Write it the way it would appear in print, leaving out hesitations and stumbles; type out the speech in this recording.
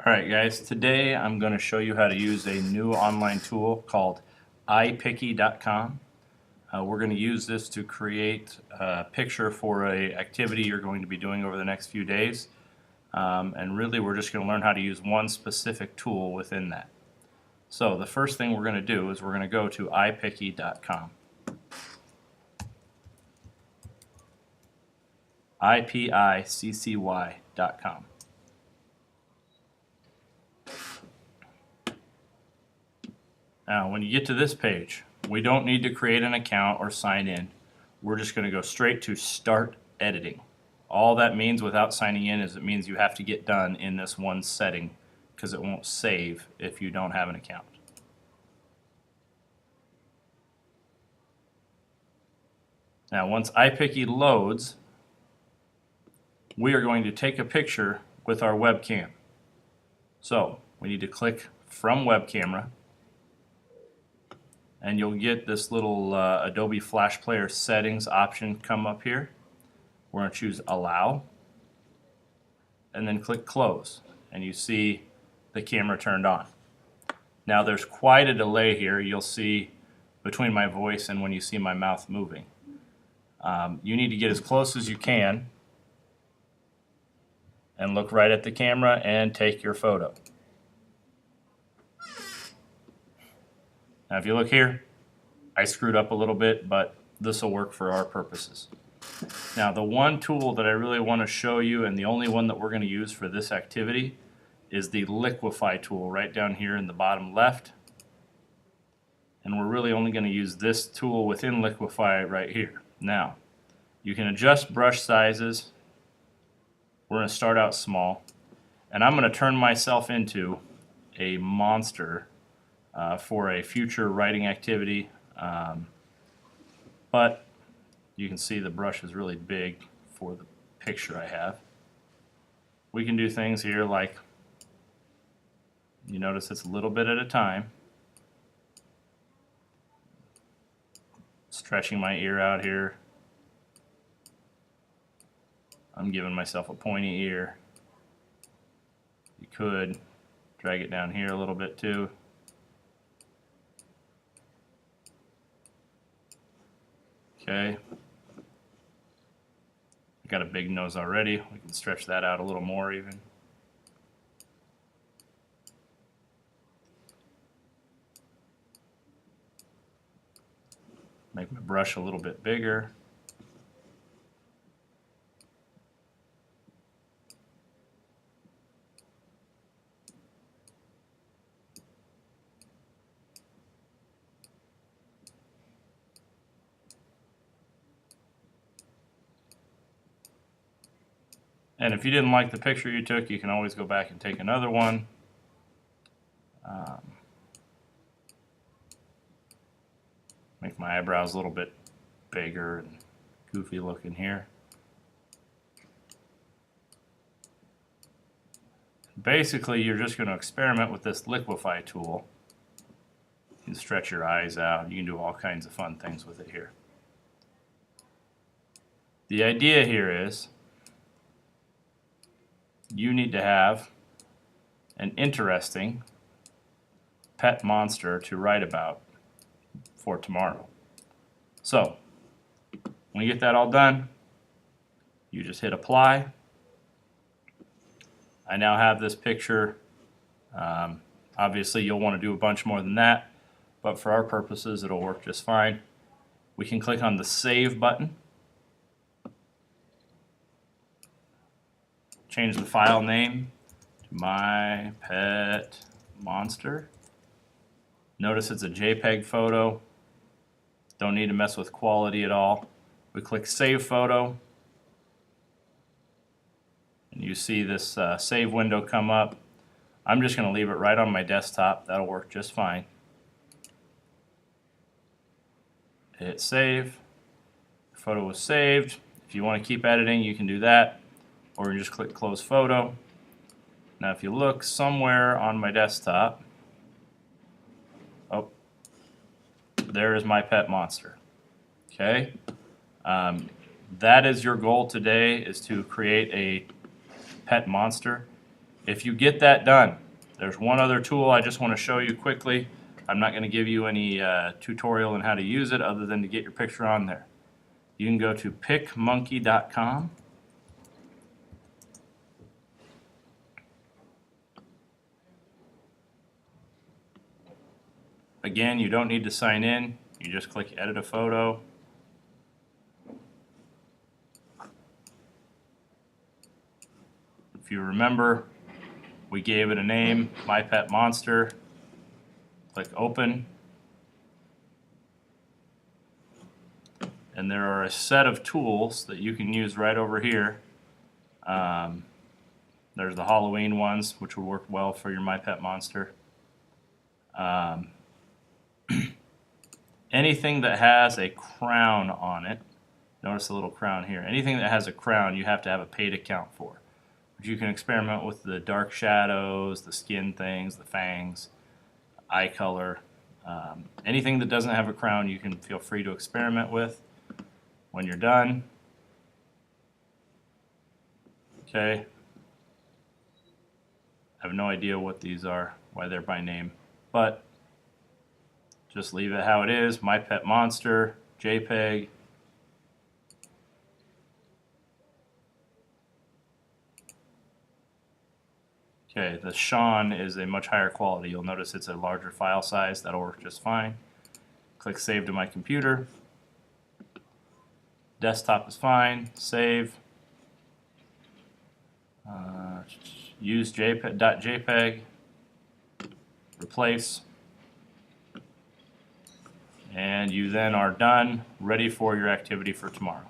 Alright guys, today I'm going to show you how to use a new online tool called ipiccy.com. We're going to use this to create a picture for an activity you're going to be doing over the next few days. And really we're just going to learn how to use one specific tool within that. So the first thing we're going to do is we're going to go to ipiccy.com. ipiccy.com. Now, when you get to this page, we don't need to create an account or sign in. We're just going to go straight to Start Editing. All that means without signing in is it means you have to get done in this one setting because it won't save if you don't have an account. Now, once iPicky loads, we are going to take a picture with our webcam. So, we need to click from web camera, and you'll get this little Adobe Flash Player settings option come up here. We're going to choose Allow and then click Close, and you see the camera turned on. Now there's quite a delay here you'll see between my voice and when you see my mouth moving. You need to get as close as you can and look right at the camera and take your photo. Now if you look here, I screwed up a little bit, but this will work for our purposes. Now the one tool that I really want to show you, and the only one that we're going to use for this activity, is the Liquify tool right down here in the bottom left. And we're really only going to use this tool within Liquify right here. Now, you can adjust brush sizes. We're going to start out small, and I'm going to turn myself into a monster for a future writing activity, but you can see the brush is really big for the picture I have. We can do things here like, you notice it's a little bit at a time. Stretching my ear out here. I'm giving myself a pointy ear. You could drag it down here a little bit too. Okay. Got a big nose already. We can stretch that out a little more even. Make my brush a little bit bigger. And if you didn't like the picture you took, you can always go back and take another one. Make my eyebrows a little bit bigger and goofy looking here. Basically, you're just going to experiment with this Liquify tool. You can stretch your eyes out. You can do all kinds of fun things with it here. The idea here is you need to have an interesting pet monster to write about for tomorrow. So when you get that all done, you just hit apply. I now have this picture. Obviously you'll want to do a bunch more than that, but for our purposes it'll work just fine. We can click on the save button. Change the file name to My Pet Monster. Notice it's a JPEG photo. Don't need to mess with quality at all. We click Save Photo, and you see this save window come up. I'm just going to leave it right on my desktop. That'll work just fine. Hit Save. The photo was saved. If you want to keep editing, you can do that, or you just click Close Photo. Now if you look somewhere on my desktop, oh, there is My Pet Monster. Okay, that is your goal today, is to create a pet monster. If you get that done, there's one other tool I just want to show you quickly. I'm not going to give you any tutorial on how to use it other than to get your picture on there. You can go to picmonkey.com. Again, you don't need to sign in. You just click edit a photo. If you remember, we gave it a name, My Pet Monster. Click open. And there are a set of tools that you can use right over here. There's the Halloween ones, which will work well for your My Pet Monster. Anything that has a crown on it, notice the little crown here. Anything that has a crown, you have to have a paid account for. But you can experiment with the dark shadows, the skin things, the fangs, eye color. Anything that doesn't have a crown, you can feel free to experiment with. When you're done, okay, I have no idea what these are, why they're by name, but just leave it how it is. My Pet Monster, JPEG. Okay, the Sean is a much higher quality. You'll notice it's a larger file size. That'll work just fine. Click Save to my computer. Desktop is fine. Save. Use .jpeg. Replace. And you then are done, ready for your activity for tomorrow.